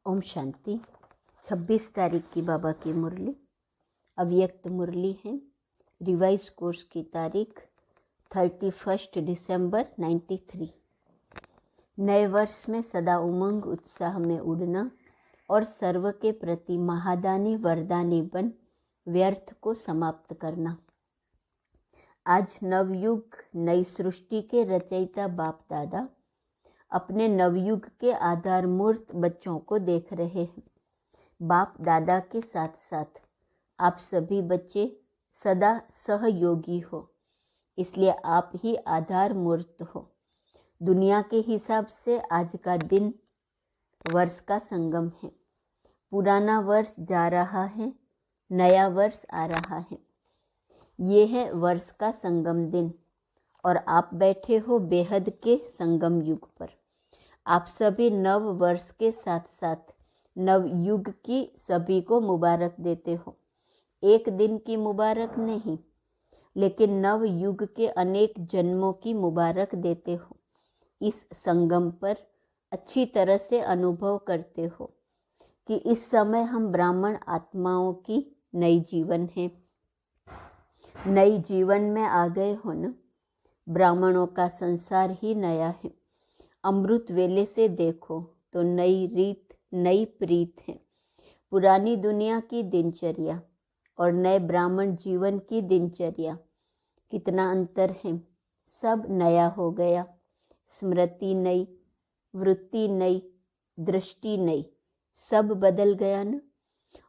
ओम शांति। 26 तारीख की बाबा की मुरली अव्यक्त मुरली है। रिवाइज कोर्स की तारीख 31 दिसंबर 93। नए वर्ष में सदा उमंग उत्साह में उड़ना और सर्व के प्रति महादानी वरदानी बन व्यर्थ को समाप्त करना। आज नवयुग नई सृष्टि के रचयिता बाप दादा अपने नवयुग के आधार मूर्त बच्चों को देख रहे हैं। बाप दादा के साथ साथ आप सभी बच्चे सदा सहयोगी हो, इसलिए आप ही आधार मूर्त हो। दुनिया के हिसाब से आज का दिन वर्ष का संगम है। पुराना वर्ष जा रहा है, नया वर्ष आ रहा है। ये है वर्ष का संगम दिन और आप बैठे हो बेहद के संगम युग पर। आप सभी नव वर्ष के साथ साथ नव युग की सभी को मुबारक देते हो। एक दिन की मुबारक नहीं, लेकिन नव युग के अनेक जन्मों की मुबारक देते हो। इस संगम पर अच्छी तरह से अनुभव करते हो कि इस समय हम ब्राह्मण आत्माओं की नई जीवन है। नई जीवन में आ गए हो न। ब्राह्मणों का संसार ही नया है। अमृत वेले से देखो तो नई रीत नई प्रीत है। पुरानी दुनिया की दिनचर्या और नए ब्राह्मण जीवन की दिनचर्या कितना अंतर है। सब नया हो गया। स्मृति नई, वृत्ति नई, दृष्टि नई, सब बदल गया न।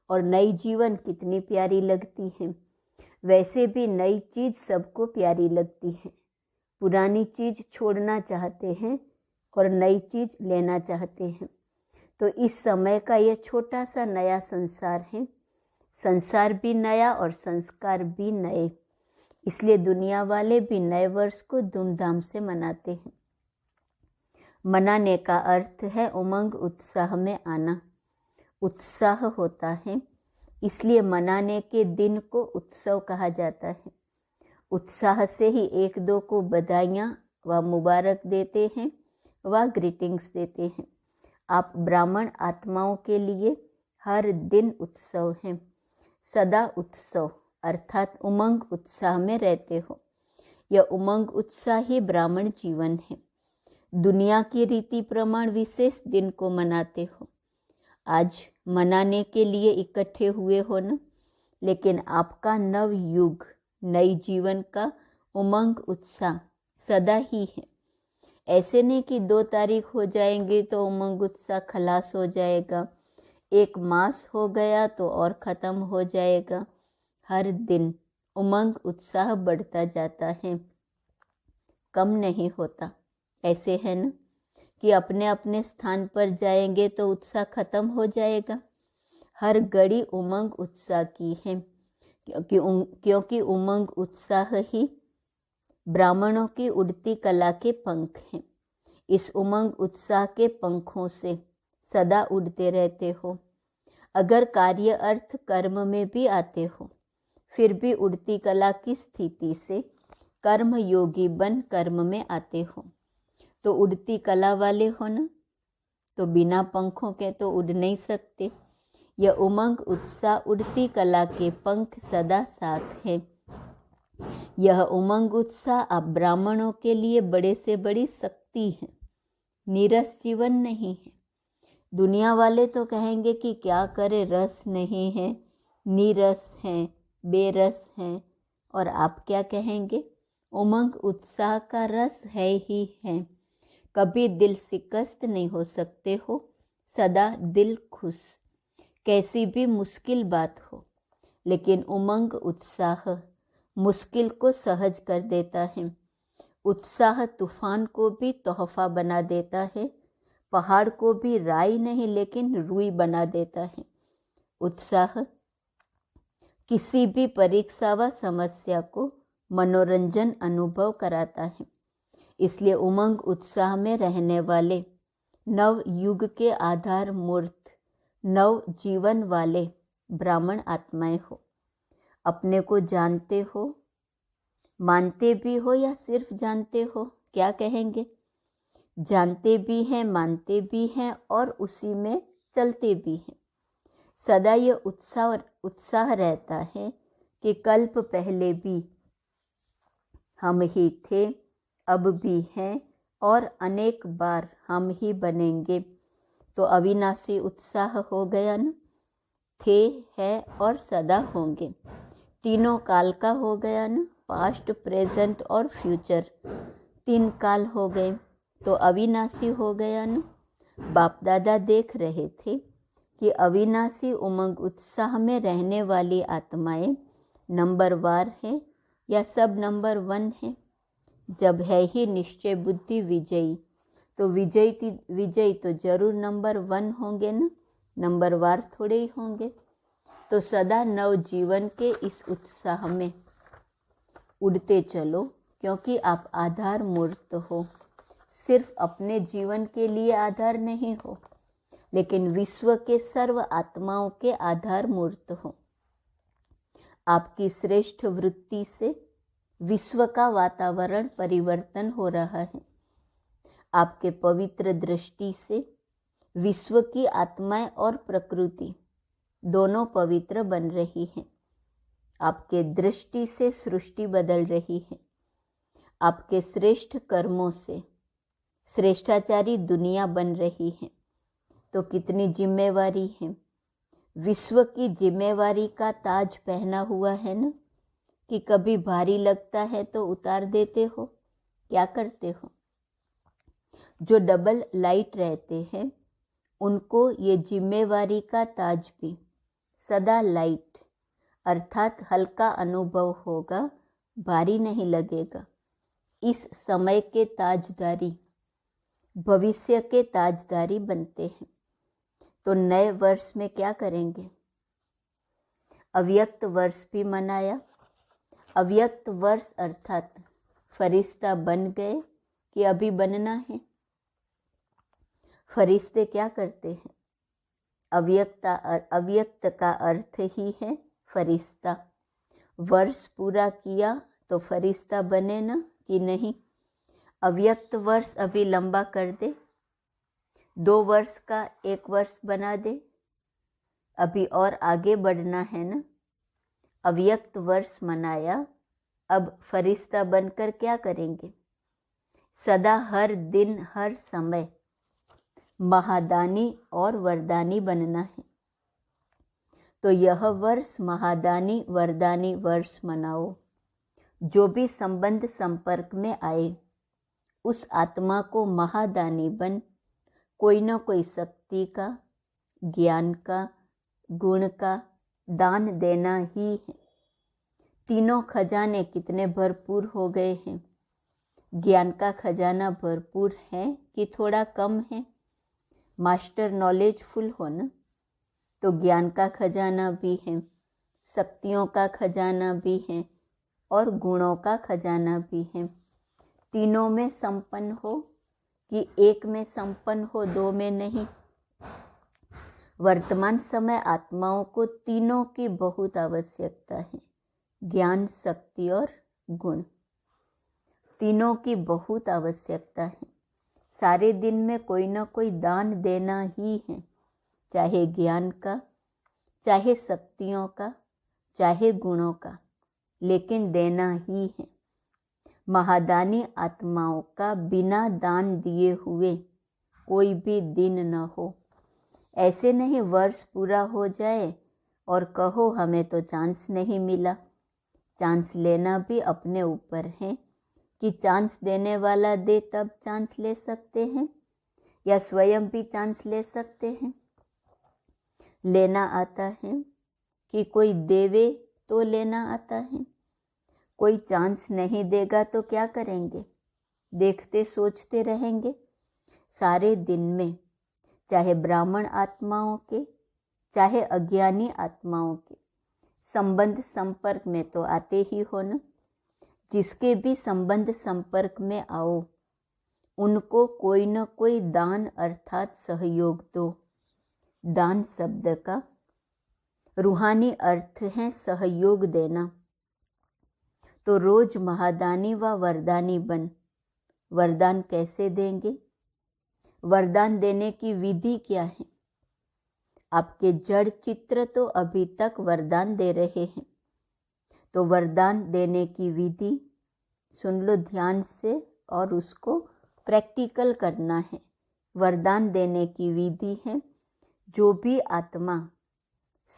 और नई जीवन कितनी प्यारी लगती है। वैसे भी नई चीज़ सबको प्यारी लगती है। पुरानी चीज़ छोड़ना चाहते हैं और नई चीज़ लेना चाहते हैं। तो इस समय का यह छोटा सा नया संसार है। संसार भी नया और संस्कार भी नए, इसलिए दुनिया वाले भी नए वर्ष को धूमधाम से मनाते हैं। मनाने का अर्थ है उमंग उत्साह में आना। उत्साह होता है, इसलिए मनाने के दिन को उत्सव कहा जाता है। उत्साह से ही एक दो को बधाइयाँ व मुबारक देते हैं व ग्रीटिंग्स देते हैं। आप ब्राह्मण आत्माओं के लिए हर दिन उत्सव है। सदा उत्सव अर्थात उमंग उत्साह में रहते हो। यह उमंग उत्साह ही ब्राह्मण जीवन है। दुनिया की रीति प्रमाण विशेष दिन को मनाते हो। आज मनाने के लिए इकट्ठे हुए हो न, लेकिन आपका नव युग नई जीवन का उमंग उत्साह सदा ही है। ऐसे नहीं कि 2 तारीख हो जाएंगे तो उमंग उत्साह खलास हो जाएगा, 1 मास हो गया तो और ख़त्म हो जाएगा। हर दिन उमंग उत्साह बढ़ता जाता है, कम नहीं होता। ऐसे है न कि अपने अपने स्थान पर जाएंगे तो उत्साह खत्म हो जाएगा। हर घड़ी उमंग उत्साह की है, क्योंकि उमंग उत्साह ही ब्राह्मणों की उड़ती कला के पंख हैं। इस उमंग उत्साह के पंखों से सदा उड़ते रहते हो। अगर कार्य अर्थ कर्म में भी आते हो, फिर भी उड़ती कला की स्थिति से कर्म योगी बन कर्म में आते हो। तो उड़ती कला वाले हो न, तो बिना पंखों के तो उड़ नहीं सकते। यह उमंग उत्साह उड़ती कला के पंख सदा साथ है। यह उमंग उत्साह आप ब्राह्मणों के लिए बड़े से बड़ी शक्ति है। नीरस जीवन नहीं है। दुनिया वाले तो कहेंगे कि क्या करे, रस नहीं है, नीरस हैं, बेरस हैं। और आप क्या कहेंगे? उमंग उत्साह का रस है ही है। कभी दिल शिकस्त नहीं हो सकते हो। सदा दिल खुश, कैसी भी मुश्किल बात हो। लेकिन उमंग उत्साह मुश्किल को सहज कर देता है। उत्साह तूफान को भी तोहफा बना देता है। पहाड़ को भी राई नहीं लेकिन रुई बना देता है। उत्साह किसी भी परीक्षा व समस्या को मनोरंजन अनुभव कराता है। इसलिए उमंग उत्साह में रहने वाले नव युग के आधार मूर्त नव जीवन वाले ब्राह्मण आत्माएं हो। अपने को जानते हो, मानते भी हो या सिर्फ जानते हो? क्या कहेंगे? जानते भी हैं, मानते भी हैं और उसी में चलते भी हैं। सदा ये उत्साह रहता है कि कल्प पहले भी हम ही थे, अब भी हैं और अनेक बार हम ही बनेंगे। तो अविनाशी उत्साह हो गया न, थे, है और सदा होंगे। तीनों काल का हो गया न, पास्ट, प्रेजेंट और फ्यूचर। 3 काल हो गए तो अविनाशी हो गया न। बाप दादा देख रहे थे कि अविनाशी उमंग उत्साह में रहने वाली आत्माएं नंबरवार हैं या सब नंबर 1 है। जब है ही निश्चय बुद्धि विजयी, तो विजयी तो जरूर नंबर 1 होंगे न, नंबरवार थोड़े ही होंगे। तो सदा नव जीवन के इस उत्साह में उड़ते चलो, क्योंकि आप आधार मूर्त हो। सिर्फ अपने जीवन के लिए आधार नहीं हो, लेकिन विश्व के सर्व आत्माओं के आधार मूर्त हो। आपकी श्रेष्ठ वृत्ति से विश्व का वातावरण परिवर्तन हो रहा है। आपके पवित्र दृष्टि से विश्व की आत्माएं और प्रकृति दोनों पवित्र बन रही हैं। आपके दृष्टि से सृष्टि बदल रही है। आपके श्रेष्ठ कर्मों से श्रेष्ठाचारी दुनिया बन रही है। तो कितनी जिम्मेवारी है। विश्व की जिम्मेवारी का ताज पहना हुआ है न, कि कभी भारी लगता है तो उतार देते हो। क्या करते हो? जो डबल लाइट रहते हैं उनको ये जिम्मेवारी का ताज भी सदा लाइट अर्थात हल्का अनुभव होगा, भारी नहीं लगेगा। इस समय के ताजदारी भविष्य के ताजदारी बनते हैं। तो नए वर्ष में क्या करेंगे? अव्यक्त वर्ष भी मनाया। अव्यक्त वर्ष अर्थात फरिश्ता बन गए कि अभी बनना है। फरिश्ते क्या करते हैं? अव्यक्त का अर्थ ही है फरिश्ता। वर्ष पूरा किया तो फरिश्ता बने ना कि नहीं? अव्यक्त वर्ष अभी लंबा कर दे, 2 वर्ष का 1 वर्ष बना दे, अभी और आगे बढ़ना है ना। अव्यक्त वर्ष मनाया, अब फरिश्ता बनकर क्या करेंगे? सदा हर दिन हर समय महादानी और वरदानी बनना है। तो यह वर्ष महादानी वरदानी वर्ष मनाओ। जो भी संबंध संपर्क में आए उस आत्मा को महादानी बन कोई न कोई शक्ति का, ज्ञान का, गुण का दान देना ही है। तीनों खजाने कितने भरपूर हो गए हैं। ज्ञान का खजाना भरपूर है कि थोड़ा कम है? मास्टर नॉलेजफुल हो ना, तो ज्ञान का खजाना भी है, शक्तियों का खजाना भी है और गुणों का खजाना भी है। तीनों में संपन्न हो कि एक में संपन्न हो, 2 में नहीं। वर्तमान समय आत्माओं को तीनों की बहुत आवश्यकता है, ज्ञान, शक्ति और गुण। तीनों की बहुत आवश्यकता है। सारे दिन में कोई ना कोई दान देना ही है, चाहे ज्ञान का, चाहे शक्तियों का, चाहे गुणों का, लेकिन देना ही है। महादानी आत्माओं का बिना दान दिए हुए कोई भी दिन न हो। ऐसे नहीं वर्ष पूरा हो जाए और कहो हमें तो चांस नहीं मिला। चांस लेना भी अपने ऊपर है कि चांस देने वाला दे तब चांस ले सकते हैं, या स्वयं भी चांस ले सकते हैं। लेना आता है कि कोई देवे तो लेना आता है। कोई चांस नहीं देगा तो क्या करेंगे? देखते सोचते रहेंगे। सारे दिन में चाहे ब्राह्मण आत्माओं के, चाहे अज्ञानी आत्माओं के संबंध संपर्क में तो आते ही हो ना। जिसके भी संबंध संपर्क में आओ उनको कोई न कोई दान अर्थात सहयोग दो। दान शब्द का रूहानी अर्थ है सहयोग देना। तो रोज महादानी व वरदानी बन। वरदान कैसे देंगे? वरदान देने की विधि क्या है? आपके जड़ चित्र तो अभी तक वरदान दे रहे हैं, तो वरदान देने की विधि सुन लो ध्यान से और उसको प्रैक्टिकल करना है। वरदान देने की विधि है, जो भी आत्मा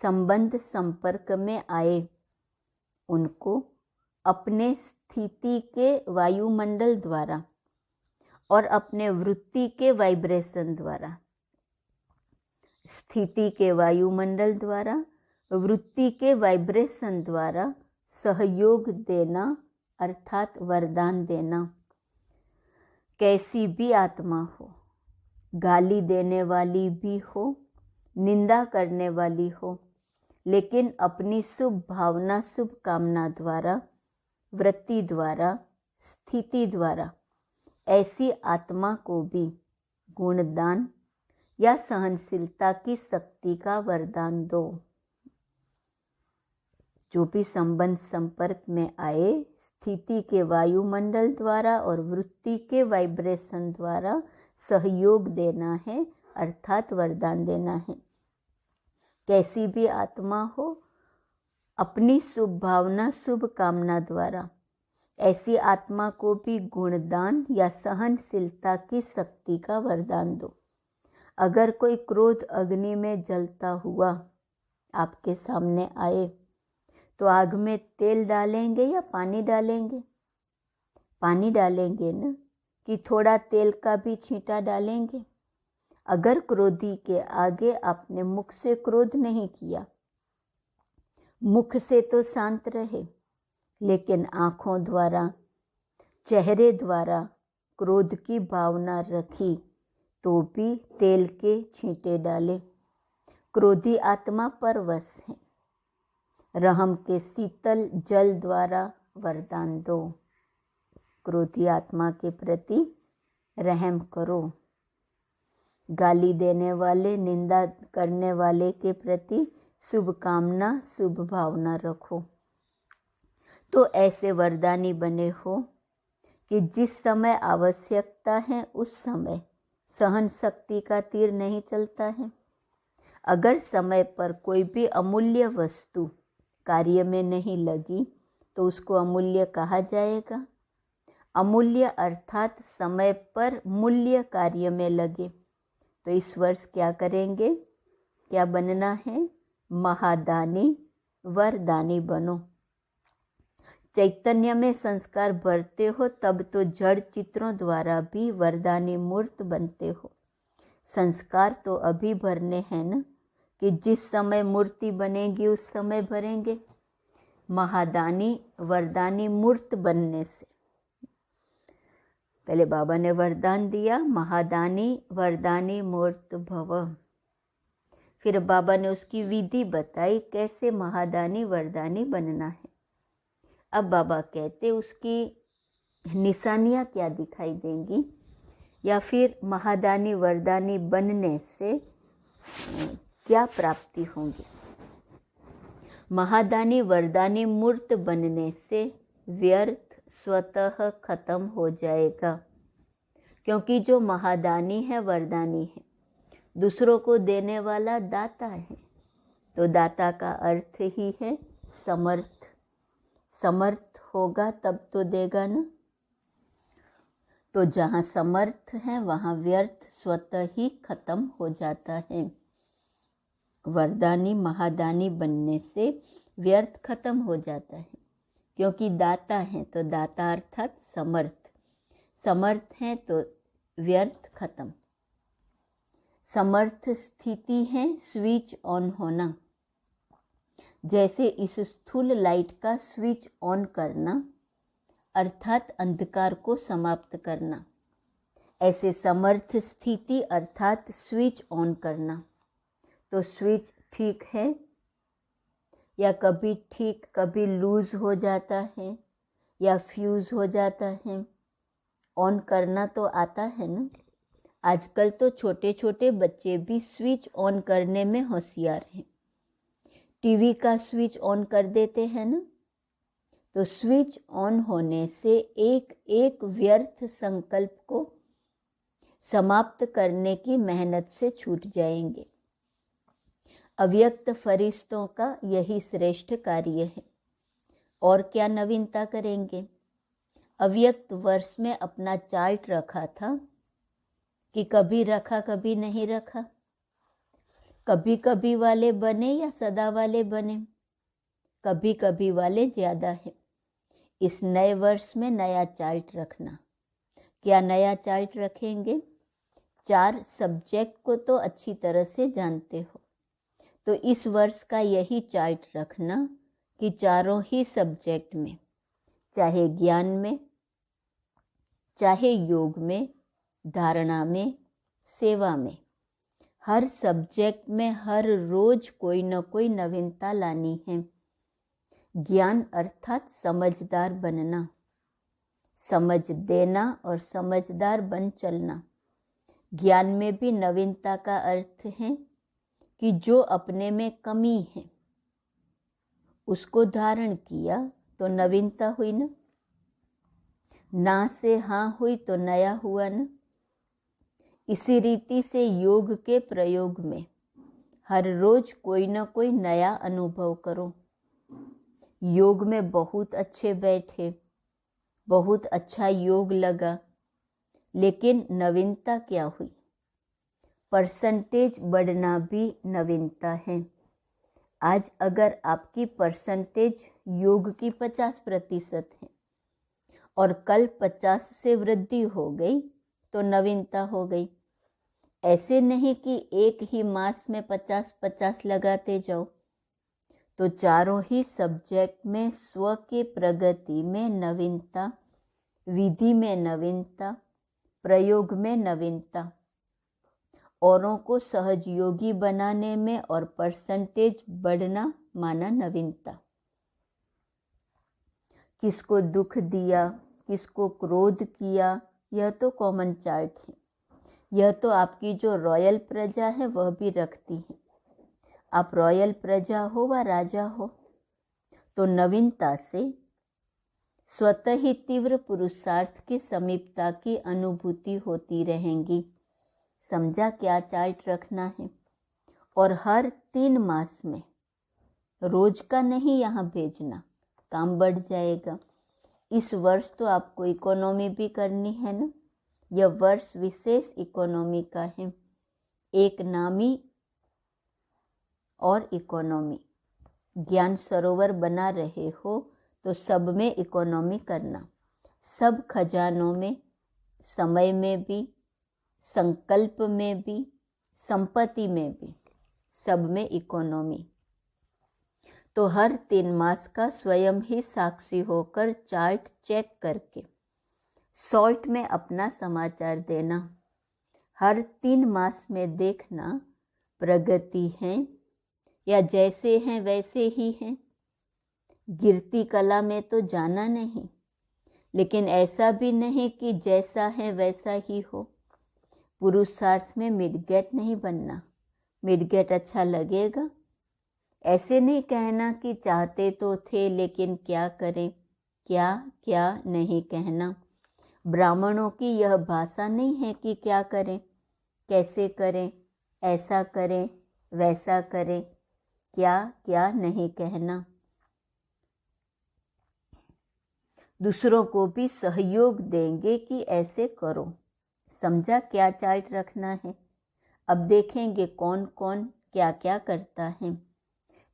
संबंध संपर्क में आए उनको अपने स्थिति के वायुमंडल द्वारा और अपने वृत्ति के वाइब्रेशन द्वारा, स्थिति के वायुमंडल द्वारा, वृत्ति के वाइब्रेशन द्वारा सहयोग देना अर्थात वरदान देना। कैसी भी आत्मा हो, गाली देने वाली भी हो, निंदा करने वाली हो, लेकिन अपनी शुभ भावना शुभ कामना द्वारा, वृत्ति द्वारा, स्थिति द्वारा ऐसी आत्मा को भी गुणदान या सहनशीलता की शक्ति का वरदान दो। जो भी संबंध संपर्क में आए, स्थिति के वायुमंडल द्वारा और वृत्ति के वाइब्रेशन द्वारा सहयोग देना है अर्थात वरदान देना है। कैसी भी आत्मा हो, अपनी शुभ भावना शुभ कामना द्वारा ऐसी आत्मा को भी गुणदान या सहनशीलता की शक्ति का वरदान दो। अगर कोई क्रोध अग्नि में जलता हुआ आपके सामने आए तो आग में तेल डालेंगे या पानी डालेंगे? पानी डालेंगे ना, कि थोड़ा तेल का भी छींटा डालेंगे? अगर क्रोधी के आगे आपने मुख से क्रोध नहीं किया, मुख से तो शांत रहे, लेकिन आँखों द्वारा, चेहरे द्वारा क्रोध की भावना रखी तो भी तेल के छींटे डाले। क्रोधी आत्मा परवश है। रहम के शीतल जल द्वारा वरदान दो। क्रोधी आत्मा के प्रति रहम करो। गाली देने वाले, निंदा करने वाले के प्रति शुभ कामना शुभ भावना रखो। तो ऐसे वरदानी बने हो कि जिस समय आवश्यकता है उस समय सहन शक्ति का तीर नहीं चलता है। अगर समय पर कोई भी अमूल्य वस्तु कार्य में नहीं लगी तो उसको अमूल्य कहा जाएगा। अमूल्य अर्थात समय पर मूल्य कार्य में लगे। तो इस वर्ष क्या करेंगे? क्या बनना है? महादानी वरदानी बनो। चैतन्य में संस्कार भरते हो तब तो जड़ चित्रों द्वारा भी वरदानी मूर्त बनते हो। संस्कार तो अभी भरने हैं ना, कि जिस समय मूर्ति बनेगी उस समय भरेंगे। महादानी वरदानी मूर्त बनने से पहले बाबा ने वरदान दिया, महादानी वरदानी मूर्त भव। फिर बाबा ने उसकी विधि बताई कैसे महादानी वरदानी बनना है। अब बाबा कहते उसकी निशानियाँ क्या दिखाई देंगी, या फिर महादानी वरदानी बनने से क्या प्राप्ति होंगी। महादानी वरदानी मूर्त बनने से व्यर्थ स्वतः खत्म हो जाएगा, क्योंकि जो महादानी है वरदानी है, दूसरों को देने वाला दाता है। तो दाता का अर्थ ही है समर्थ। समर्थ होगा तब तो देगा ना। तो जहाँ समर्थ है वहाँ व्यर्थ स्वतः ही खत्म हो जाता है। वरदानी महादानी बनने से व्यर्थ खत्म हो जाता है, क्योंकि दाता है तो दाता अर्थात समर्थ। समर्थ है तो व्यर्थ खत्म। समर्थ स्थिति है स्विच ऑन होना। जैसे इस स्थूल लाइट का स्विच ऑन करना अर्थात अंधकार को समाप्त करना, ऐसे समर्थ स्थिति अर्थात स्विच ऑन करना। तो स्विच ठीक है या कभी ठीक कभी लूज हो जाता है या फ्यूज हो जाता है, ऑन करना तो आता है ना। आजकल तो छोटे छोटे बच्चे भी स्विच ऑन करने में होशियार हैं। टीवी का स्विच ऑन कर देते हैं ना। तो स्विच ऑन होने से एक एक व्यर्थ संकल्प को समाप्त करने की मेहनत से छूट जाएंगे। अव्यक्त फरिश्तों का यही श्रेष्ठ कार्य है। और क्या नवीनता करेंगे? अव्यक्त वर्ष में अपना चार्ट रखा था कि कभी रखा कभी नहीं रखा, कभी कभी वाले बने या सदा वाले बने, कभी कभी वाले ज़्यादा है। इस नए वर्ष में नया चार्ट रखना। क्या नया चार्ट रखेंगे? 4 सब्जेक्ट को तो अच्छी तरह से जानते हो, तो इस वर्ष का यही चार्ट रखना कि चारों ही सब्जेक्ट में, चाहे ज्ञान में, चाहे योग में, धारणा में, सेवा में, हर सब्जेक्ट में हर रोज कोई न कोई नवीनता लानी है। ज्ञान अर्थात समझदार बनना, समझ देना और समझदार बन चलना। ज्ञान में भी नवीनता का अर्थ है कि जो अपने में कमी है उसको धारण किया तो नवीनता हुई ना। ना से हाँ हुई तो नया हुआ ना। इसी रीति से योग के प्रयोग में हर रोज कोई ना कोई नया अनुभव करो। योग में बहुत अच्छे बैठे, बहुत अच्छा योग लगा, लेकिन नवीनता क्या हुई? परसेंटेज बढ़ना भी नवीनता है। आज अगर आपकी परसेंटेज योग की 50% है और कल 50 से वृद्धि हो गई तो नवीनता हो गई। ऐसे नहीं कि एक ही मास में 50-50 लगाते जाओ। तो चारों ही सब्जेक्ट में स्व की प्रगति में नवीनता, विधि में नवीनता, प्रयोग में नवीनता, औरों को सहयोगी बनाने में और परसेंटेज बढ़ना माना नवीनता। किसको दुख दिया, किसको क्रोध किया, यह तो कॉमन चार्ट है। यह तो आपकी जो रॉयल प्रजा है वह भी रखती है। आप रॉयल प्रजा हो व राजा हो, तो नवीनता से स्वतः ही तीव्र पुरुषार्थ की समीपता की अनुभूति होती रहेंगी। समझा क्या चार्ट रखना है? और हर 3 मास में, रोज का नहीं यहाँ भेजना, काम बढ़ जाएगा। इस वर्ष तो आपको इकोनॉमी भी करनी है ना। यह वर्ष विशेष इकोनॉमी का है। एक नामी और इकोनॉमी। ज्ञान सरोवर बना रहे हो तो सब में इकोनॉमी करना। सब खजानों में, समय में भी, संकल्प में भी, संपत्ति में भी, सब में इकोनॉमी। तो हर 3 मास का स्वयं ही साक्षी होकर चार्ट चेक करके सॉल्ट में अपना समाचार देना। हर 3 मास में देखना प्रगति है या जैसे हैं वैसे ही हैं। गिरती कला में तो जाना नहीं, लेकिन ऐसा भी नहीं कि जैसा है वैसा ही हो। पुरुषार्थ में मिडगेट नहीं बनना। मिडगेट अच्छा लगेगा, ऐसे नहीं कहना कि चाहते तो थे लेकिन क्या करें, क्या क्या नहीं कहना। ब्राह्मणों की यह भाषा नहीं है कि क्या करें, कैसे करें, ऐसा करें, वैसा करें, क्या क्या नहीं कहना। दूसरों को भी सहयोग देंगे कि ऐसे करो। समझा क्या चार्ट रखना है? अब देखेंगे कौन कौन क्या क्या करता है।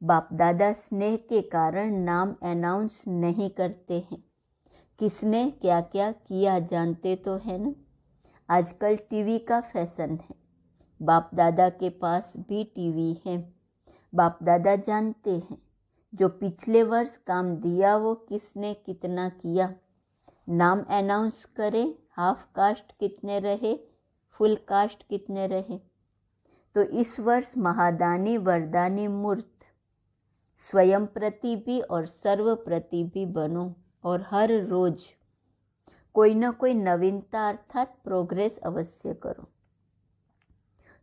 बाप दादा स्नेह के कारण नाम अनाउंस नहीं करते हैं। किसने क्या क्या किया जानते तो है ना। आजकल टीवी का फैशन है। बाप दादा के पास भी टीवी है। बाप दादा जानते हैं जो पिछले वर्ष काम दिया वो किसने कितना किया। नाम अनाउंस करें, हाफ कास्ट कितने रहे, फुल कास्ट कितने रहे। तो इस वर्ष महादानी वरदानी मूर्त स्वयं प्रति भी और सर्व प्रति भी बनो और हर रोज कोई ना कोई नवीनता अर्थात प्रोग्रेस अवश्य करो।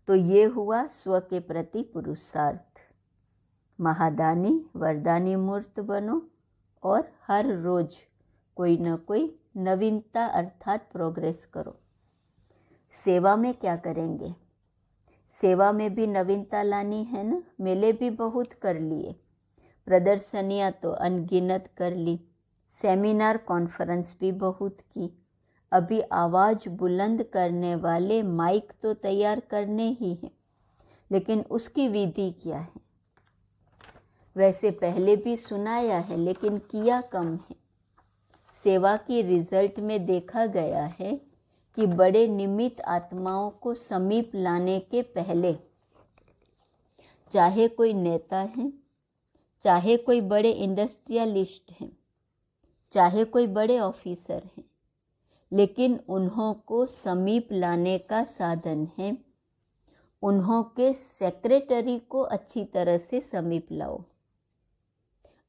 तो ये हुआ स्व के प्रति पुरुषार्थ। महादानी वरदानी मूर्त बनो और हर रोज कोई ना कोई नवीनता अर्थात प्रोग्रेस करो। सेवा में क्या करेंगे? सेवा में भी नवीनता लानी है ना। मेले भी बहुत कर लिए, प्रदर्शनियाँ तो अनगिनत कर ली, सेमिनार कॉन्फ्रेंस भी बहुत की। अभी आवाज़ बुलंद करने वाले माइक तो तैयार करने ही हैं, लेकिन उसकी विधि क्या है? वैसे पहले भी सुनाया है, लेकिन किया कम है। सेवा की रिजल्ट में देखा गया है कि बड़े निमित्त आत्माओं को समीप लाने के पहले, चाहे कोई नेता है, चाहे कोई बड़े इंडस्ट्रियलिस्ट हैं, चाहे कोई बड़े ऑफिसर हैं, लेकिन उन्हों को समीप लाने का साधन है उन्हों के सेक्रेटरी को अच्छी तरह से समीप लाओ।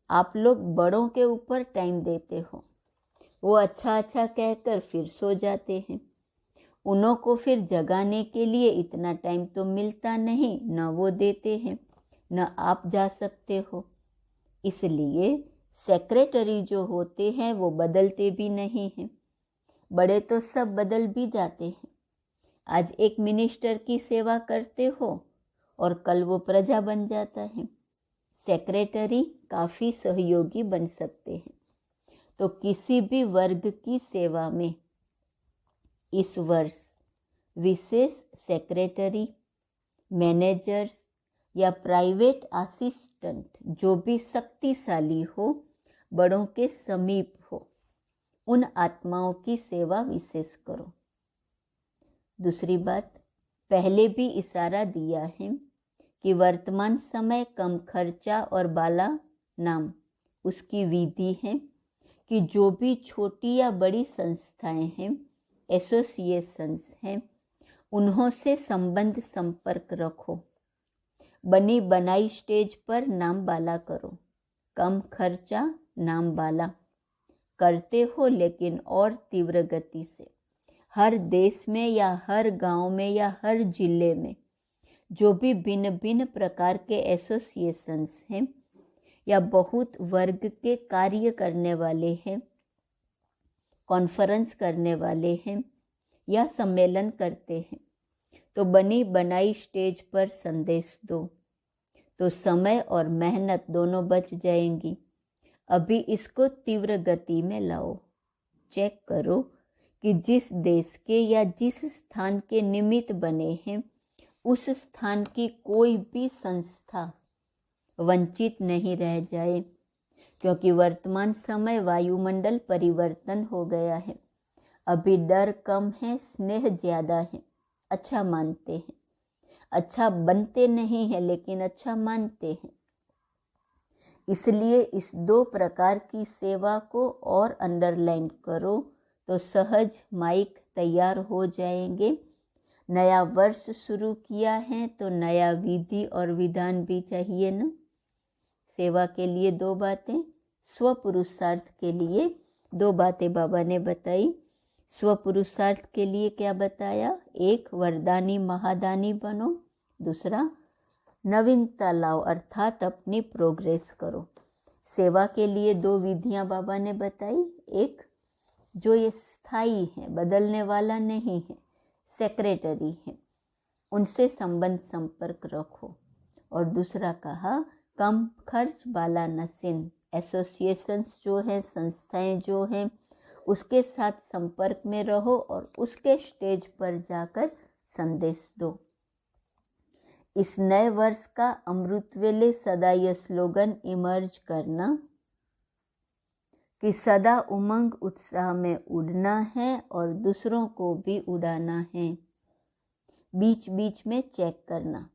आप लोग बड़ों के ऊपर टाइम देते हो, वो अच्छा अच्छा कहकर फिर सो जाते हैं। उन्हों को फिर जगाने के लिए इतना टाइम तो मिलता नहीं, न वो देते हैं न आप जा सकते हो। इसलिए सेक्रेटरी जो होते हैं वो बदलते भी नहीं हैं। बड़े तो सब बदल भी जाते हैं। आज एक मिनिस्टर की सेवा करते हो और कल वो प्रजा बन जाता है। सेक्रेटरी काफ़ी सहयोगी बन सकते हैं। तो किसी भी वर्ग की सेवा में इस वर्ष विशेष सेक्रेटरी, मैनेजर्स या प्राइवेट असिस्टेंट जो भी शक्तिशाली हो, बड़ों के समीप हो, उन आत्माओं की सेवा विशेष करो। दूसरी बात, पहले भी इशारा दिया है कि वर्तमान समय कम खर्चा और बाला नाम उसकी विधि है कि जो भी छोटी या बड़ी संस्थाएं हैं, एसोसिएशंस हैं, उन्हों से संबंध संपर्क रखो। बनी बनाई स्टेज पर नाम बाला करो। कम खर्चा नाम बाला करते हो, लेकिन और तीव्र गति से। हर देश में या हर गांव में या हर जिले में जो भी भिन्न भिन्न प्रकार के एसोसिएशंस हैं या बहुत वर्ग के कार्य करने वाले हैं, कॉन्फ्रेंस करने वाले हैं या सम्मेलन करते हैं, तो बनी बनाई स्टेज पर संदेश दो, तो समय और मेहनत दोनों बच जाएंगी। अभी इसको तीव्र गति में लाओ। चेक करो कि जिस देश के या जिस स्थान के निमित्त बने हैं, उस स्थान की कोई भी संस्था वंचित नहीं रह जाए, क्योंकि वर्तमान समय वायुमंडल परिवर्तन हो गया है। अभी डर कम है, स्नेह ज़्यादा है। अच्छा मानते हैं, अच्छा बनते नहीं है, लेकिन अच्छा मानते हैं। इसलिए इस दो प्रकार की सेवा को और अंडरलाइन करो, तो सहज माइक तैयार हो जाएंगे। नया वर्ष शुरू किया है तो नया विधि और विधान भी चाहिए ना। सेवा के लिए दो बातें, स्व पुरुषार्थ के लिए दो बातें बाबा ने बताई। स्व पुरुषार्थ के लिए क्या बताया? एक, वरदानी महादानी बनो। दूसरा, नवीनता लाओ, अर्थात अपनी प्रोग्रेस करो। सेवा के लिए दो विधियां बाबा ने बताई। एक, जो ये स्थायी है, बदलने वाला नहीं है, सेक्रेटरी है, उनसे संबंध संपर्क रखो। और दूसरा कहा, कम खर्च वाला नसीन, एसोसिएशंस जो है, संस्थाएं जो हैं, उसके साथ संपर्क में रहो और उसके स्टेज पर जाकर संदेश दो। इस नए वर्ष का अमृत वेले सदा यह स्लोगन इमर्ज करना कि सदा उमंग उत्साह में उड़ना है और दूसरों को भी उड़ाना है। बीच बीच में चेक करना,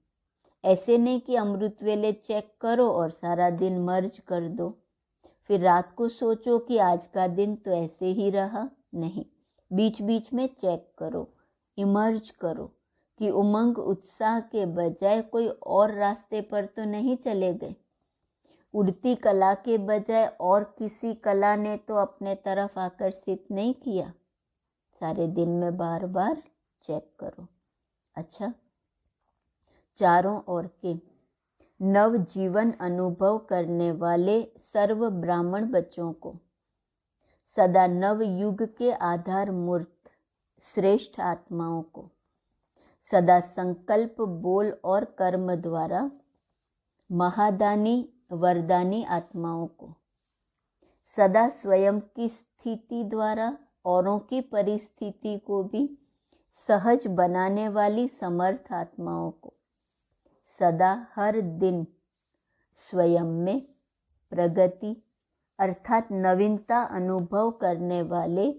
ऐसे नहीं कि अमृत वेले चेक करो और सारा दिन मर्ज कर दो, फिर रात को सोचो कि आज का दिन तो ऐसे ही रहा। नहीं, बीच बीच में चेक करो, इमर्ज करो कि उमंग उत्साह के बजाय कोई और रास्ते पर तो नहीं चले गए। उड़ती कला के बजाय और किसी कला ने तो अपने तरफ आकर्षित नहीं किया। सारे दिन में बार बार चेक करो। अच्छा, चारों ओर के नव जीवन अनुभव करने वाले सर्व ब्राह्मण बच्चों को, सदा नव युग के आधार मूर्त श्रेष्ठ आत्माओं को, सदा संकल्प, बोल और कर्म द्वारा महादानी वरदानी आत्माओं को, सदा स्वयं की स्थिति द्वारा औरों की परिस्थिति को भी सहज बनाने वाली समर्थ आत्माओं को, सदा हर दिन स्वयं में प्रगति अर्थात नवीनता अनुभव करने वाले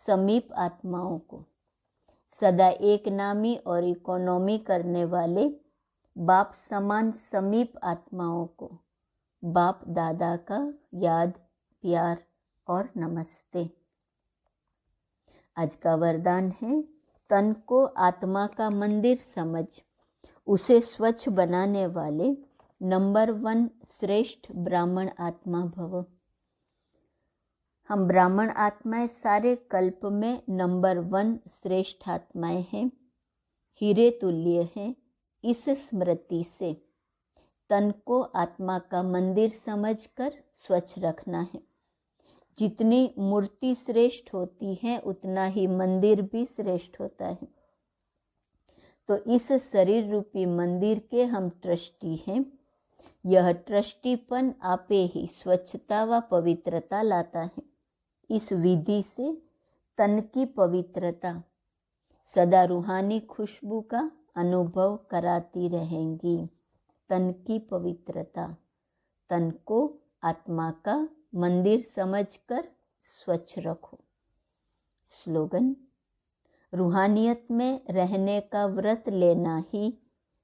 समीप आत्माओं को, सदा एक नामी और इकोनॉमी करने वाले बाप समान समीप आत्माओं को बाप दादा का याद, प्यार और नमस्ते। आज का वरदान है, तन को आत्मा का मंदिर समझ उसे स्वच्छ बनाने वाले नंबर 1 श्रेष्ठ ब्राह्मण आत्मा भव। हम ब्राह्मण आत्माएं सारे कल्प में नंबर 1 श्रेष्ठ आत्माएं हैं, हीरे तुल्य हैं। इस स्मृति से तन को आत्मा का मंदिर समझकर स्वच्छ रखना है। जितनी मूर्ति श्रेष्ठ होती है उतना ही मंदिर भी श्रेष्ठ होता है। तो इस शरीर रूपी मंदिर के हम ट्रस्टी हैं। यह ट्रस्टीपन आपे ही स्वच्छता व पवित्रता लाता है। इस विधि से तन की पवित्रता सदा रूहानी खुशबू का अनुभव कराती रहेंगी। तन की पवित्रता, तन को आत्मा का मंदिर समझकर स्वच्छ रखो। स्लोगन, रूहानियत में रहने का व्रत लेना ही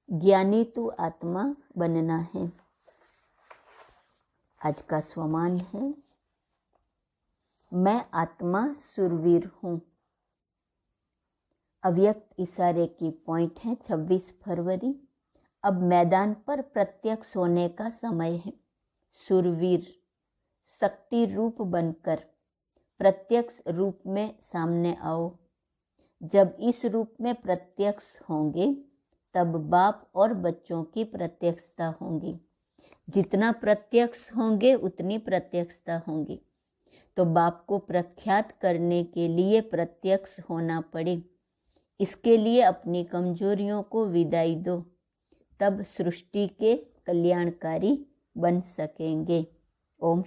ज्ञानी तू आत्मा बनना है। आज का स्वमान है, मैं आत्मा सुरवीर हूँ। अव्यक्त इशारे की पॉइंट है 26 फरवरी। अब मैदान पर प्रत्यक्ष होने का समय है। सुरवीर शक्ति रूप बनकर प्रत्यक्ष रूप में सामने आओ। जब इस रूप में प्रत्यक्ष होंगे तब बाप और बच्चों की प्रत्यक्षता होगी। जितना प्रत्यक्ष होंगे उतनी प्रत्यक्षता होगी। तो बाप को प्रख्यात करने के लिए प्रत्यक्ष होना पड़े। इसके लिए अपनी कमजोरियों को विदाई दो, तब सृष्टि के कल्याणकारी बन सकेंगे। ओम